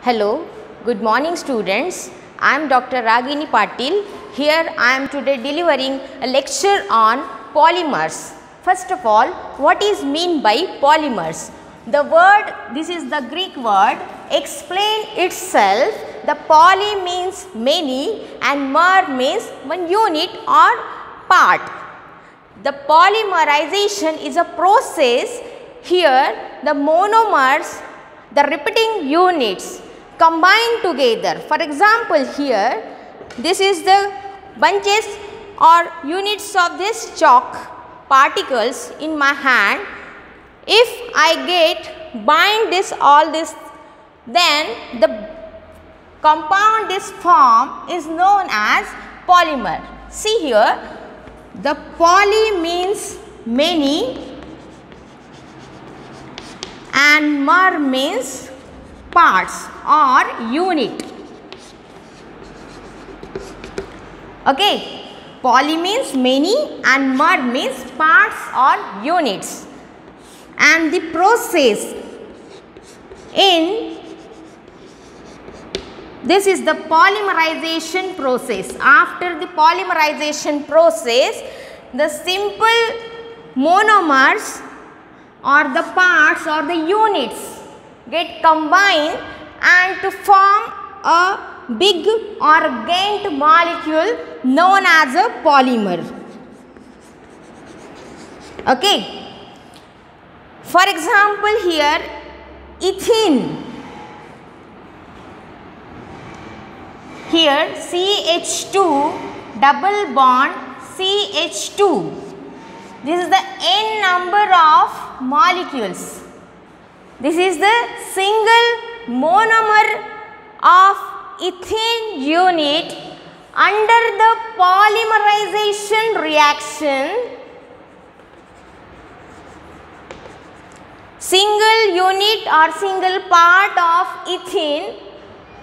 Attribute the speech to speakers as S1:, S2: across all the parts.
S1: Hello, good morning students. I am Dr. Ragini Patil. Here I am today delivering a lecture on polymers. First of all, what is mean by polymers? The word, this is the Greek word, explain itself. The poly means many and mer means one unit or part. The polymerization is a process. Here the monomers, the repeating units combine together. For example, here this is the bunches or units of this chalk particles in my hand. If I bind this all this, then the compound this form is known as polymer. See here, the poly means many and mer means parts or unit. Okay, poly means many and mer means parts or units. And the process in this is the polymerization process. After the polymerization process, the simple monomers or the parts or the units get combined and to form a big or giant molecule known as a polymer. Okay. For example, here ethene. Here CH2 double bond CH2. This is the n number of molecules. This is the single monomer of ethene unit under the polymerization reaction. Single unit or single part of ethene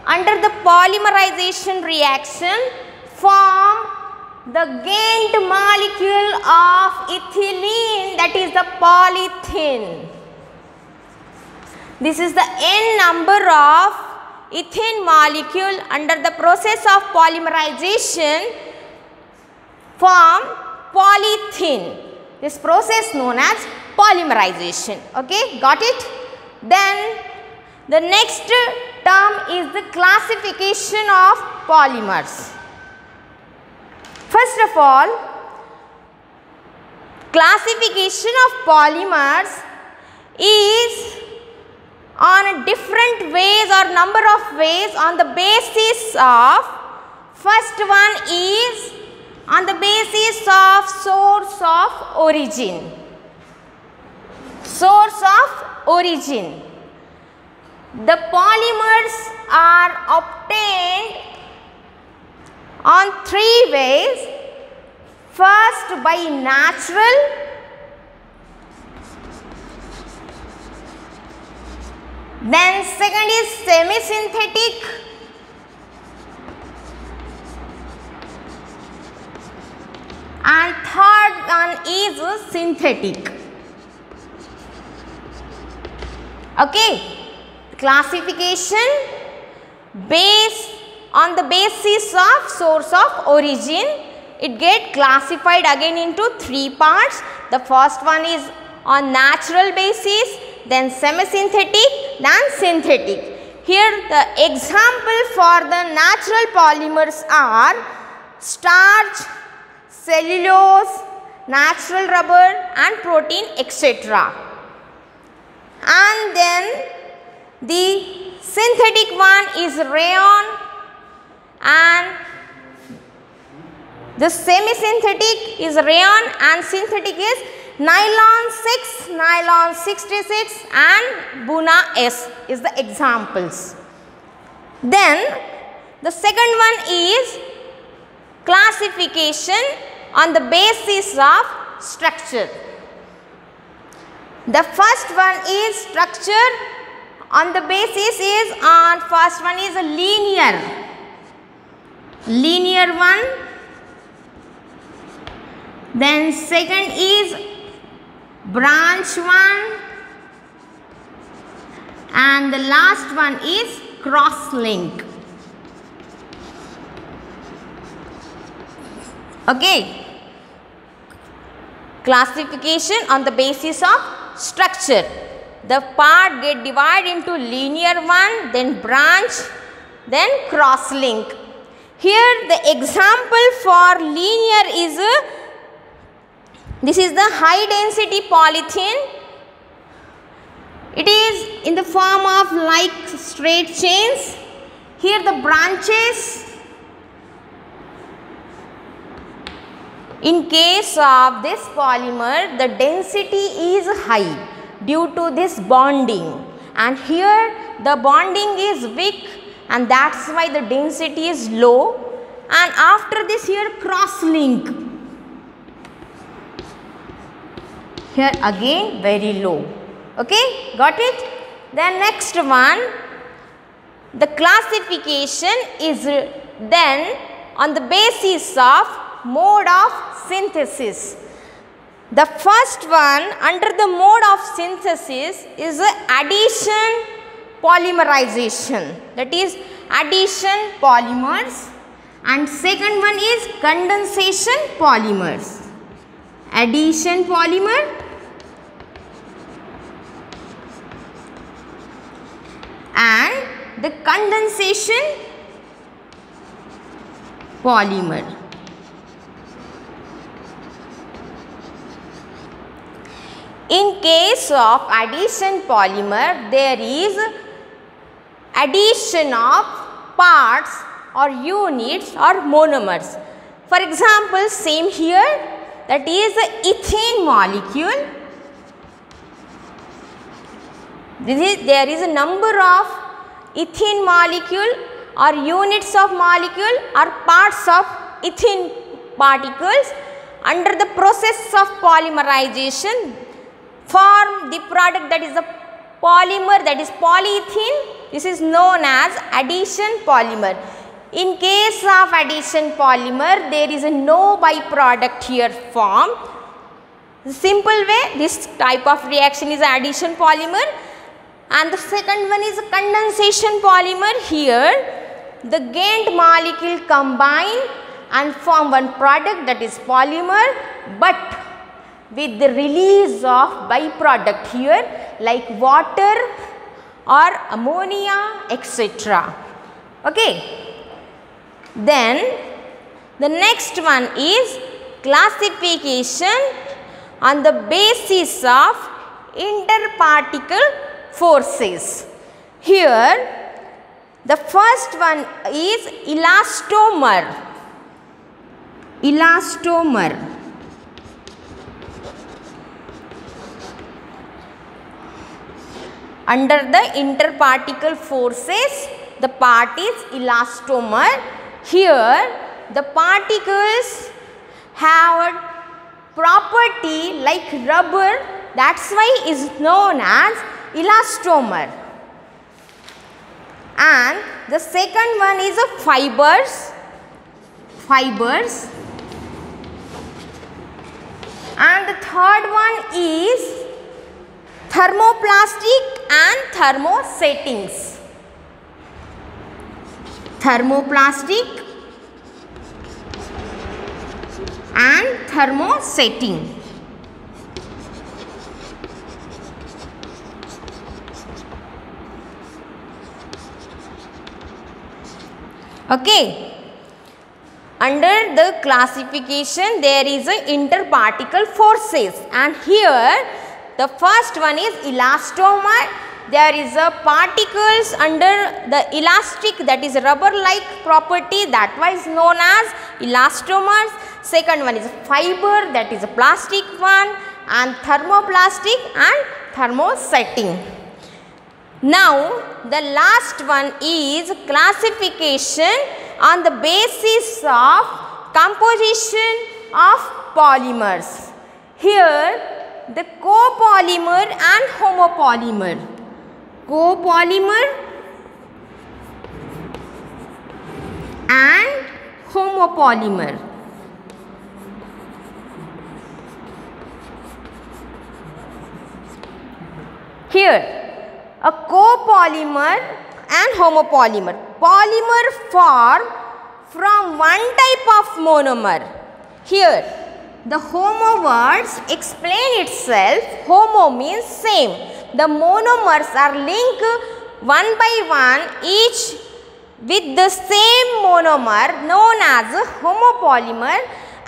S1: under the polymerization reaction form the gained molecule of ethylene, that is the polyethylene. This is the n number of ethene molecule under the process of polymerization form polyethylene. This process known as polymerization. Okay, got it? Then the next term is the classification of polymers. First of all, classification of polymers is on different ways or number of ways on the basis of, first one is on the basis of source of origin. Source of origin. The polymers are obtained on three ways. First, by natural, then second is semi-synthetic, and third one is synthetic. Okay, classification based on the basis of source of origin, it get classified again into three parts. The first one is on natural basis, then semi-synthetic, then synthetic. Here the example for the natural polymers are starch, cellulose, natural rubber and protein, etc. And then the synthetic one is rayon, and the semi-synthetic is rayon and synthetic is nylon 6, nylon 66 and Buna S is the examples. Then the second one is classification on the basis of structure. The first one is structure on the basis is on first one is a linear one, then second is branch one, and the last one is cross-link. Okay. Classification on the basis of structure. The part get divided into linear one, then branch, then cross-link. Here the example for linear is, this is the high density polythene. It is in the form of like straight chains. Here the branches. In case of this polymer, the density is high due to this bonding, and here the bonding is weak, and that's why the density is low. And after this, here cross link, here again very low. Okay, got it? Then next one, the classification is then on the basis of mode of synthesis. The first one under the mode of synthesis is addition polymerization, that is addition polymers, and second one is condensation polymers. Addition polymer and the condensation polymer. In case of addition polymer, there is addition of parts or units or monomers. For example, same here, that is the ethane molecule. There is a number of ethene molecule or units of molecule or parts of ethene particles. Under the process of polymerization, form the product, that is the polymer, that is polyethylene. This is known as addition polymer. In case of addition polymer, there is no byproduct here formed. The simple way, this type of reaction is addition polymer. And the second one is condensation polymer. Here the gained molecule combine and form one product, that is polymer, but with the release of byproduct here like water or ammonia, etc. Okay. Then the next one is classification on the basis of interparticle forces. Here the first one is elastomer. Elastomer. Under the interparticle forces, the part is elastomer. Here the particles have property like rubber, that's why is known as elastomer. And the second one is a fibers. And the third one is thermoplastic and thermosettings. Thermoplastic and thermosetting. Okay. Under the classification, there is a interparticle forces, and here the first one is elastomer. There is a particles under the elastic, that is rubber-like property, that was known as elastomers. Second one is fiber, that is a plastic one, and thermoplastic and thermosetting. Now the last one is classification on the basis of composition of polymers. Here the copolymer and homopolymer. Copolymer and homopolymer. Here a copolymer and homopolymer. Polymer form from one type of monomer. Here the homo words explain itself. Homo means same. The monomers are linked one by one each with the same monomer known as homopolymer,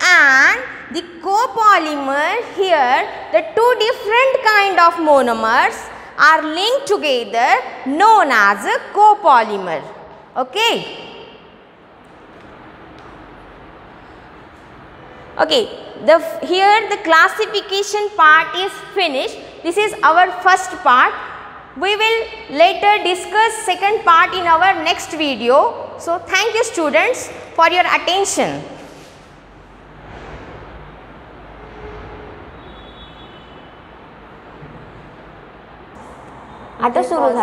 S1: and the copolymer, here the two different kind of monomers are linked together known as copolymer. Okay. Okay, here the classification part is finished. This is our first part. We will later discuss second part in our next video. So thank you students for your attention.
S2: आता सुरू झालं.